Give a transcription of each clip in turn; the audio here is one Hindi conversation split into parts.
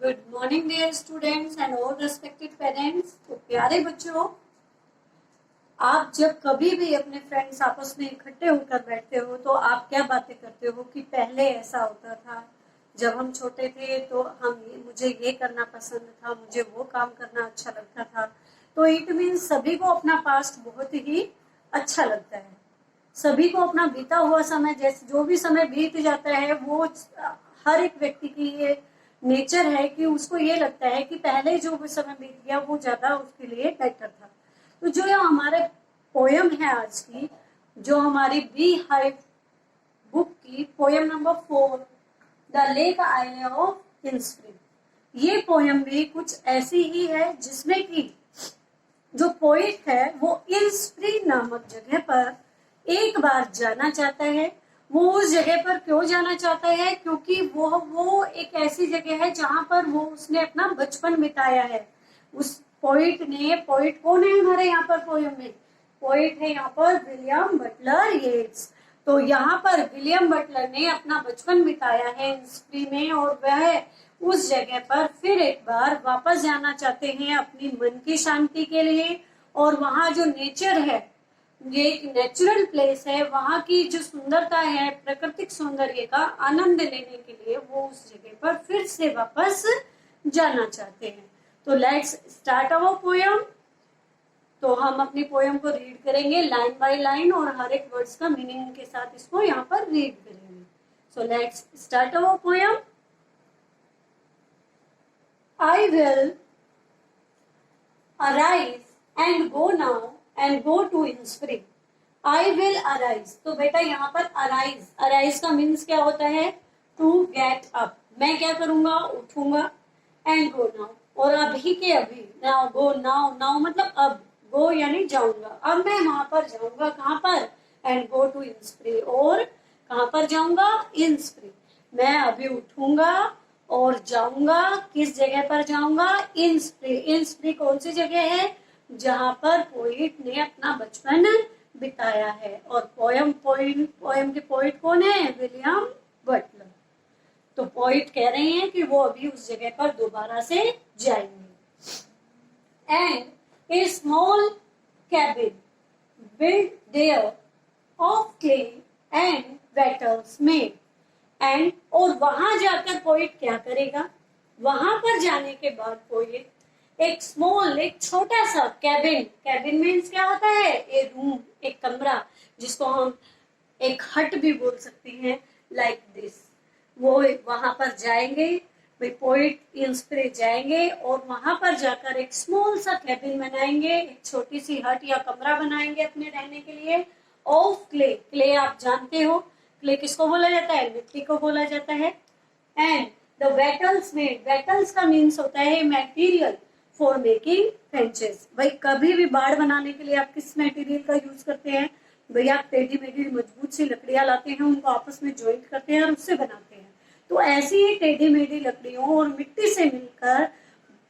Good morning dear students and all respected parents. तो प्यारे बच्चों, आप जब कभी भी अपने फ्रेंड्स आपस में इकट्ठे होकर बैठते हो तो आप क्या बातें करते हो कि पहले ऐसा होता था, जब हम छोटे थे तो मुझे ये करना पसंद था, मुझे वो काम करना अच्छा लगता था। तो इट मीन्स सभी को अपना पास्ट बहुत ही अच्छा लगता है। सभी को अपना बीता हुआ समय, जैसे जो भी समय बीत जाता है, वो हर एक व्यक्ति की ये नेचर है कि उसको ये लगता है कि पहले जो भी समय बीत गया वो ज्यादा उसके लिए बेटर था। तो जो ये हमारे पोयम है आज की, जो हमारी बी हाइव बुक की poem number 4, the lake island of Innisfree, ये पोयम भी कुछ ऐसी ही है जिसमें कि जो पोइट है वो इनस्प्रिंग नामक जगह पर एक बार जाना चाहता है। वो उस जगह पर क्यों जाना चाहता है? क्योंकि वो एक ऐसी जगह है जहां पर वो उसने अपना बचपन बिताया है। उस पोइट कौन है हमारे यहाँ पर पोयम में? पोइट है यहाँ पर विलियम बटलर येट्स। तो यहाँ पर विलियम बटलर ने अपना बचपन बिताया है इनस्प्री में, और वह उस जगह पर फिर एक बार वापस जाना चाहते हैं अपनी मन की शांति के लिए। और वहाँ जो नेचर है, ये एक नेचुरल प्लेस है, वहाँ की जो सुंदरता है, प्राकृतिक सौंदर्य का आनंद लेने के लिए वो उस जगह पर फिर से वापस जाना चाहते हैं। तो लेट्स स्टार्ट अवर पोयम। तो हम अपनी पोयम को रीड करेंगे लाइन बाय लाइन और हर एक वर्ड्स का मीनिंग के साथ इसको यहाँ पर रीड करेंगे। सो let's start our poem. I will arise and go now and go to Inspring. I will arise. तो बेटा यहाँ पर arise का मीन्स क्या होता है? To get up. मैं क्या करूंगा? उठूंगा। And go now. और अभी के अभी, now go now मतलब अब, go यानी जाऊंगा। अब मैं वहां पर जाऊंगा। कहाँ पर? And go to Inspring. और कहाँ पर जाऊंगा? Inspring. मैं अभी उठूंगा और जाऊंगा। किस जगह पर जाऊंगा? इनस्प्री कौन सी जगह है? जहां पर पोइट ने अपना बचपन बिताया है। और पोयम के पोइट कौन है? William Butler. तो पोइट कह रहे हैं कि वो अभी उस जगह पर दोबारा से जाएंगे। And a small cabin build there of clay and wattles made. And और वहां जाकर पोइट क्या करेगा? वहां पर जाने के बाद पोइट एक छोटा सा कैबिन मीन्स क्या होता है? ए रूम, एक कमरा, जिसको हम एक हट भी बोल सकते हैं, लाइक दिस। वो वहां पर जाएंगे, पोइट इंस्प्रे जाएंगे और वहां पर जाकर एक स्मॉल सा कैबिन बनाएंगे, एक छोटी सी हट या कमरा बनाएंगे अपने रहने के लिए। ऑफ क्ले आप जानते हो, क्ले किसको बोला जाता है? मिट्टी को बोला जाता है। एंड द वेटल्स मेड, वेटल्स का मीन्स होता है मटेरियल फॉर मेकिंग फेंचेस। भाई कभी भी बाड़ बनाने के लिए आप किस मटेरियल का यूज करते हैं? भाई आप टेढ़ी मेढ़ी मजबूत सी लकड़ियां लाते हैं, उनको आपस में ज्वाइंट करते हैं और उससे बनाते हैं। तो ऐसी ही टेढ़ी मेढ़ी लकड़ियों और मिट्टी से मिलकर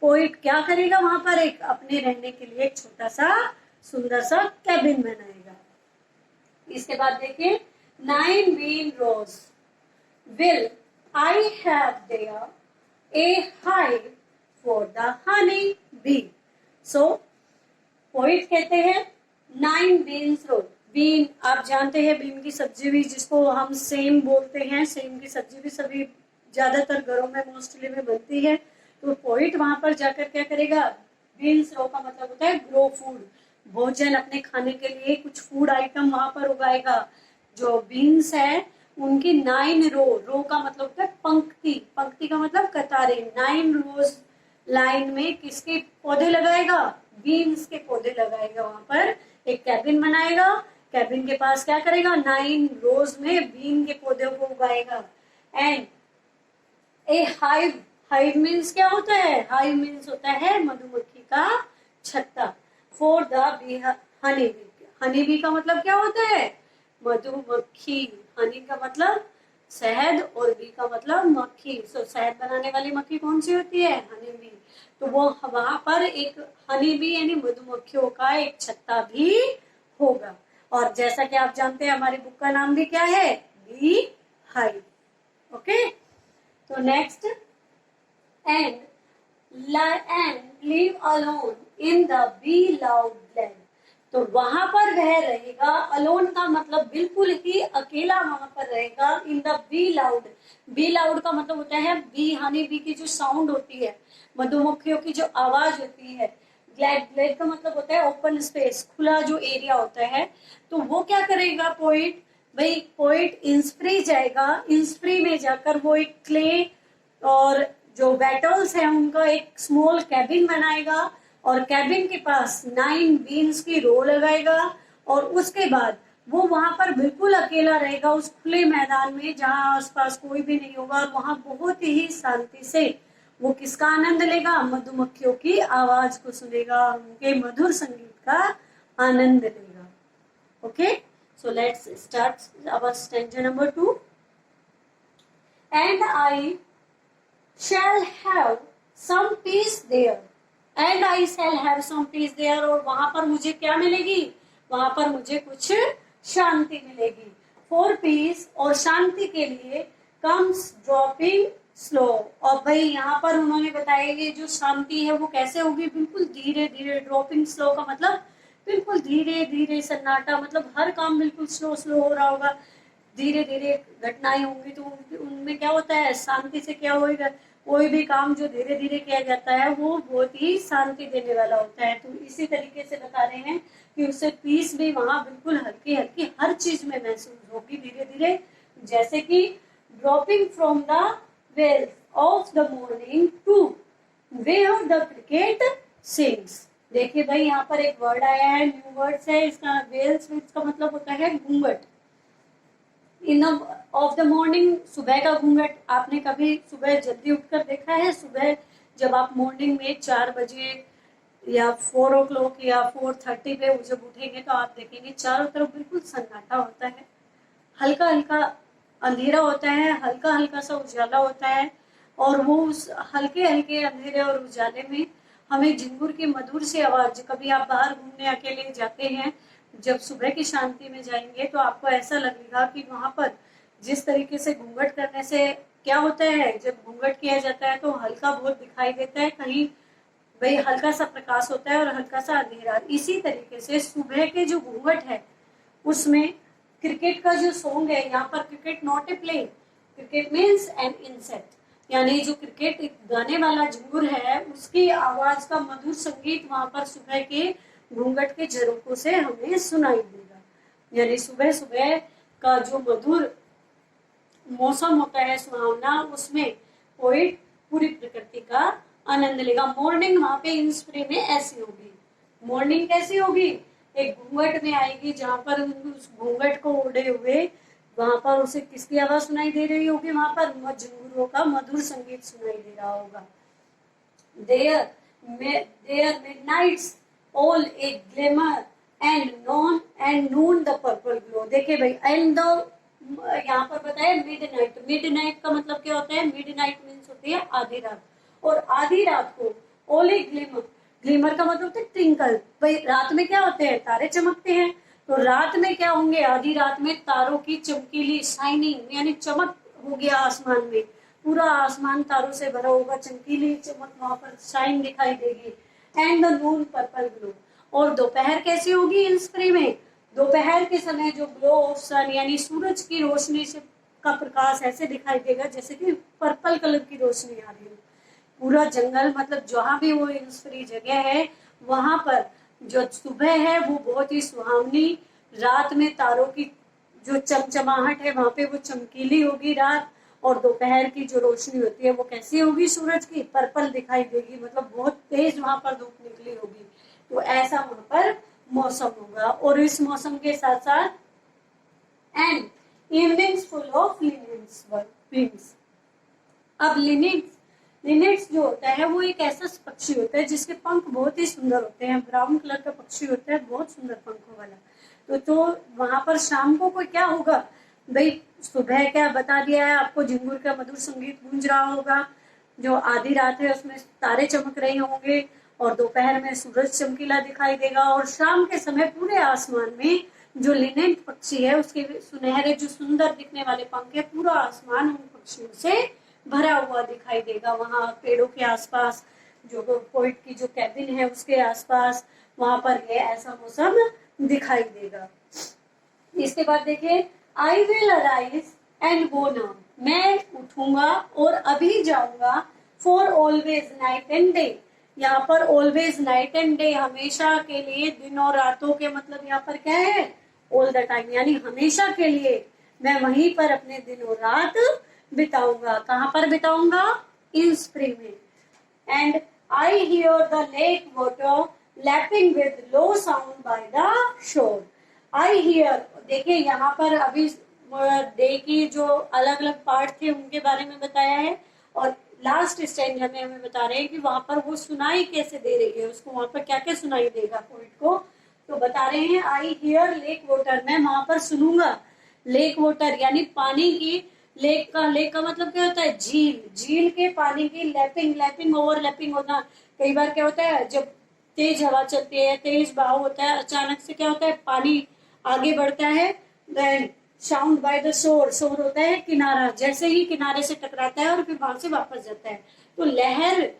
पोइट क्या करेगा? वहां पर एक अपने रहने के लिए एक छोटा सा सुंदर सा कैबिन बनाएगा। इसके बाद देखिए, 9 bean rows will I have there a hive for the honey bee. So poet कहते हैं 9 beans row। बीन आप जानते हैं, बीन की सब्जी भी, जिसको हम सेम बोलते हैं, सेम की सब्जी भी सभी ज्यादातर घरों में मोस्टली में बनती है। तो पोइट वहां पर जाकर क्या करेगा? बीन्स रो का मतलब होता है ग्रो फूड, भोजन, अपने खाने के लिए कुछ फूड आइटम वहां पर उगाएगा। जो बीन्स है उनकी 9 रो का मतलब होता है पंक्ति का मतलब कतारें। 9 रोज लाइन में किसके पौधे लगाएगा? बीन्स के पौधे लगाएगा। वहां पर एक कैबिन बनाएगा, कैबिन के पास क्या करेगा? 9 रोज में बीन के पौधों को उगाएगा। एंड ए हाइव मीन्स क्या होता है? हाइव मीन्स होता है मधुमक्खी का छत्ता। For the B honey bee, honey bee का मतलब क्या होता है? मधुमक्खी। हनी का मतलब शहद और बी का मतलब मक्खी। सो शहद बनाने वाली मक्खी कौन सी होती है? Honey bee. तो वो वहां पर एक हनी बी यानी मधुमक्खियों का एक छत्ता भी होगा। और जैसा कि आप जानते हैं हमारी बुक का नाम भी क्या है? Bee hive. ओके, तो next and live alone in the be loud land. तो वहां पर वह रहेगा, अलोन का मतलब बिल्कुल ही अकेला वहां पर रहेगा, in the be loud. Be loud का मतलब होता है बी, हनी बी की जो साउंड होती है, मधुमक्खियों की जो आवाज होती है। ग्लैड, ग्लैड का मतलब होता है ओपन स्पेस, खुला जो एरिया होता है। तो वो क्या करेगा पोइट, भाई पोइट इंस्प्री जाएगा, इंस्प्री में जाकर वो एक क्ले और जो बैटल्स है उनका एक स्मॉल कैबिन बनाएगा, और कैबिन के पास 9 बीन्स की रो लगाएगा, और उसके बाद वो वहां पर बिल्कुल अकेला रहेगा उस खुले मैदान में जहां आसपास कोई भी नहीं होगा, और वहां बहुत ही शांति से वो किसका आनंद लेगा, मधुमक्खियों की आवाज को सुनेगा, उनके मधुर संगीत का आनंद लेगा। Okay, so let's start our stanza number 2। And I shall have some peace there, and I shall have some peace there, और वहां पर मुझे क्या मिलेगी, वहां पर मुझे कुछ शांति मिलेगी। for peace, और शांति के लिए comes dropping slow, और भाई यहाँ पर उन्होंने बताया कि जो शांति है वो कैसे होगी, बिल्कुल धीरे धीरे। ड्रॉपिंग स्लो का मतलब बिल्कुल धीरे धीरे सन्नाटा, मतलब हर काम बिल्कुल स्लो स्लो हो रहा होगा, धीरे धीरे घटनाएं होंगी, तो उनमें क्या होता है, शांति से क्या होगा, कोई भी काम जो धीरे धीरे किया जाता है वो बहुत ही शांति देने वाला होता है। तो इसी तरीके से बता रहे हैं कि उससे पीस भी वहां बिल्कुल हल्की हल्की हर चीज में महसूस होगी धीरे धीरे, जैसे कि dropping from the veils of the morning to where the cricket sings. देखिए भाई यहाँ पर एक वर्ड आया है, न्यू वर्ड्स है, इसका वेल्स का मतलब होता है घूंघट। इन ऑफ द मॉर्निंग, सुबह का घूंघट। आपने कभी सुबह जल्दी उठकर देखा है, सुबह जब आप मॉर्निंग में 4 बजे या 4 o'clock या 4:30 पे जब उठेंगे तो आप देखेंगे चारों तरफ बिल्कुल सन्नाटा होता है, हल्का हल्का अंधेरा होता है, हल्का हल्का सा उजाला होता है, और वो उस हल्के हल्के अंधेरे और उजाले में हमें झिंगुर की मधुर सी आवाज, कभी आप बाहर घूमने अकेले जाते हैं, जब सुबह की शांति में जाएंगे तो आपको ऐसा लगेगा कि वहां पर जिस तरीके से घूंघट करने से क्या होता है, जब घूंघट किया जाता है तो हल्का बहुत दिखाई देता है, कहीं भाई हल्का सा प्रकाश होता है और हल्का सा अंधेरा। इसी तरीके से सुबह के जो घूंघट है उसमें क्रिकेट का जो सॉन्ग है, यहाँ पर cricket not a play, cricket means an insect, यानी जो क्रिकेट गाने वाला झिंगुर है उसकी आवाज का मधुर संगीत वहां पर सुबह के घूंघट के झरोकों से हमें सुनाई देगा। यानी सुबह सुबह का जो मधुर मौसम होता है सुहावना, उसमें पोइट पूरी प्रकृति का आनंद लेगा। मॉर्निंग वहां पे इन स्प्रे में ऐसी होगी, मॉर्निंग कैसी होगी, एक घूंघट में आएगी जहां पर उस घूंघट को ओढ़े हुए वहां पर उसे किसकी आवाज सुनाई दे रही होगी, वहां पर झिंगुरों का मधुर संगीत सुनाई दे रहा होगा। There midnights all a glimmer and noon the purple glow। देखिए भाई, एंड द यहाँ पर बताया मिडनाइट, मिडनाइट का मतलब क्या होता है, मिडनाइट मीन्स होती है आधी रात, और आधी रात को ऑल ए ग्लिमर, ग्लिमर का मतलब होता है ट्विंकल। भाई रात में क्या होते हैं, तारे चमकते हैं, तो रात में क्या होंगे, आधी रात में तारों की चमकीली शाइनिंग, यानी चमक हो गया आसमान में, पूरा आसमान तारों से भरा होगा, चमकीली चमक वहां पर शाइन दिखाई देगी। And the Noon purple glow, और दोपहर कैसी होगी इन स्प्रे में, दोपहर के समय जो ग्लो ऑफ सन यानी सूरज की रोशनी से का प्रकाश ऐसे दिखाई देगा जैसे कि पर्पल कलर की रोशनी आ रही है। पूरा जंगल, मतलब जहां भी वो इन स्प्रे जगह है वहां पर जो सुबह है वो बहुत ही सुहावनी, रात में तारों की जो चमचमाहट है वहां पे वो चमकीली होगी रात, और दोपहर की जो रोशनी होती है वो कैसी होगी, सूरज की पर्पल दिखाई देगी, मतलब बहुत तेज वहां पर धूप निकली होगी। तो ऐसा वहां पर मौसम होगा, और इस मौसम के साथ साथ एंड इवनिंग्स फुल ऑफ लिनेट्स। अब लिनेट्स जो होता है वो एक ऐसा पक्षी होता है जिसके पंख बहुत ही सुंदर होते हैं, ब्राउन कलर का पक्षी होता है, बहुत सुंदर पंखों वाला। तो वहां पर शाम को कोई क्या होगा भाई, सुबह क्या बता दिया है आपको, झिंगुर का मधुर संगीत गूंज रहा होगा, जो आधी रात है उसमें तारे चमक रहे होंगे, और दोपहर में सूरज चमकीला दिखाई देगा, और शाम के समय पूरे आसमान में जो लिनेट पक्षी है उसके सुनहरे जो सुंदर दिखने वाले पंख है, पूरा आसमान उन पक्षियों से भरा हुआ दिखाई देगा। वहाँ पेड़ों के आसपास, जो पोइट की जो कैबिन है उसके आसपास, वहां पर ये ऐसा मौसम दिखाई देगा। इसके बाद देखिए, I will arise and go now, मैं उठूंगा और अभी जाऊंगा। For always night and day, यहाँ पर ऑलवेज नाइट एंड डे, हमेशा के लिए, दिन और रातों के मतलब यहाँ पर क्या है, ऑल द टाइम, यानी हमेशा के लिए मैं वहीं पर अपने दिन और रात बिताऊंगा। कहाँ पर बिताऊंगा, इन स्प्रिंग में। And I here the lake water lapping with low sound by the shore. I hear, देखिए यहाँ पर अभी डे की जो अलग अलग पार्ट थे उनके बारे में बताया है, और लास्ट स्टेंजा में हमें बता रहे हैं कि वहां पर वो सुनाई कैसे दे रही है, उसको वहां पर क्या क्या सुनाई देगा पोइट को। तो बता रहे हैं, आई हियर लेक वाटर, मैं वहां पर सुनूंगा लेक वाटर यानी पानी की, लेक का मतलब क्या होता है, झील, झील के पानी की लैपिंग, लैपिंग ओवरलैपिंग होना। कई बार क्या होता है, जब तेज हवा चलती है, तेज बहाव होता है, अचानक से क्या होता है, पानी आगे बढ़ता है। Then sound by the shore, शोर होता है किनारा, जैसे ही किनारे से टकराता है और फिर वहां से वापस जाता है। तो लहर,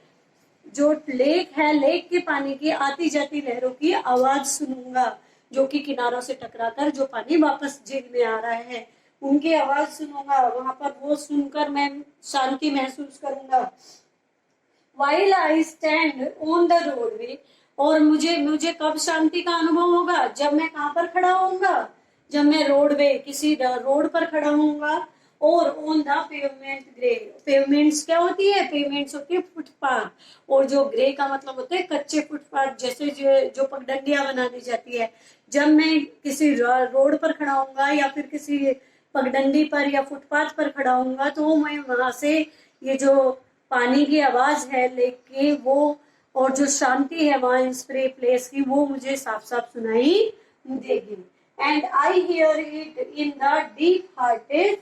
जो लेक है, लेक के पानी की आती जाती लहरों की आवाज सुनूंगा, जो कि किनारों से टकराकर जो पानी वापस झील में आ रहा है, उनकी आवाज सुनूंगा। वहां पर वो सुनकर मैं शांति महसूस करूंगा। While I stand on the roadway, और मुझे कब शांति का अनुभव होगा, जब मैं कहाँ पर खड़ा होऊंगा, जब मैं रोडवे, किसी रोड पर खड़ा होऊंगा। और on the pavement grey, pavements क्या होती है, पेवमेंट्स होती है फुटपाथ, और जो ग्रे का मतलब होता है कच्चे फुटपाथ, जैसे जो पगडंडियां बना दी जाती है। जब मैं किसी रोड पर खड़ा होऊंगा या फिर किसी पगडंडी पर या फुटपाथ पर खड़ा होऊंगा, तो मैं वहां से ये जो पानी की आवाज है लेक की, वो और जो शांति है वहां स्प्रे प्लेस की, वो मुझे साफ साफ सुनाई देगी। And I hear it in the deep hearted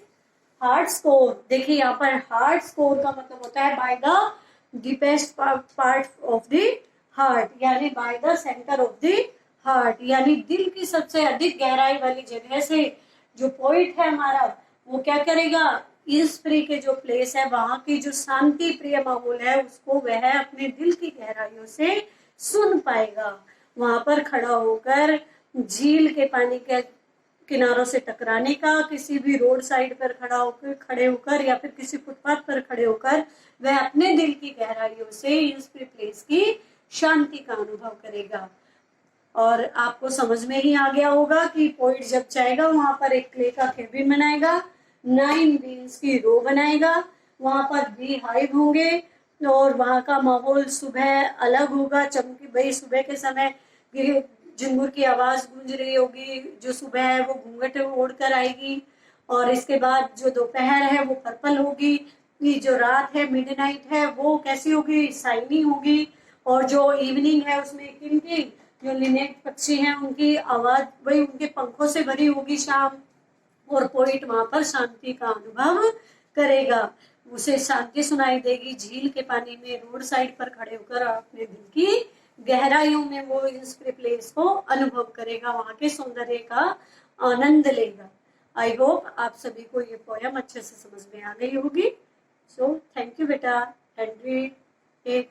heart's core, देखिए यहाँ पर हार्ट स्कोर का मतलब होता है by the deepest part of the heart, यानी by the centre of the heart, यानी दिल की सबसे अधिक गहराई वाली जगह से जो पोइट है हमारा, वो क्या करेगा, इस प्री के जो प्लेस है, वहां की जो शांति प्रिय माहौल है, उसको वह अपने दिल की गहराइयों से सुन पाएगा। वहां पर खड़ा होकर झील के पानी के किनारों से टकराने का, किसी भी रोड साइड पर खड़े होकर या फिर किसी फुटपाथ पर खड़े होकर वह अपने दिल की गहराइयों से इस प्लेस की शांति का अनुभव करेगा। और आपको समझ में ही आ गया होगा कि पोइट जब चाहेगा वहां पर एक क्ले का केबिन बनाएगा, 9 बीन्स की रो बनाएगा, वहां पर बी हाइव होंगे, और वहां का माहौल सुबह अलग होगा, चमकी भाई सुबह के समय झिंगुर की आवाज गूंज रही होगी, जो सुबह है वो घूंघट ओढ़ कर आएगी, और इसके बाद जो दोपहर है वो पर्पल होगी, जो रात है मिडनाइट है वो कैसी होगी, शाइनी होगी, और जो इवनिंग है उसमें किनकी, जो लिनेट पक्षी हैं उनकी आवाज वही उनके पंखों से भरी होगी शाम, और पोइट वहां पर शांति का अनुभव करेगा, उसे शांति सुनाई देगी झील के पानी में, रोड साइड पर खड़े होकर अपने दिल की गहराइयों में वो इस प्लेस को अनुभव करेगा, वहां के सौंदर्य का आनंद लेगा। आई होप आप सभी को ये पोयम अच्छे से समझ में आ गई होगी। सो थैंक यू बेटा, एंड रीड इट।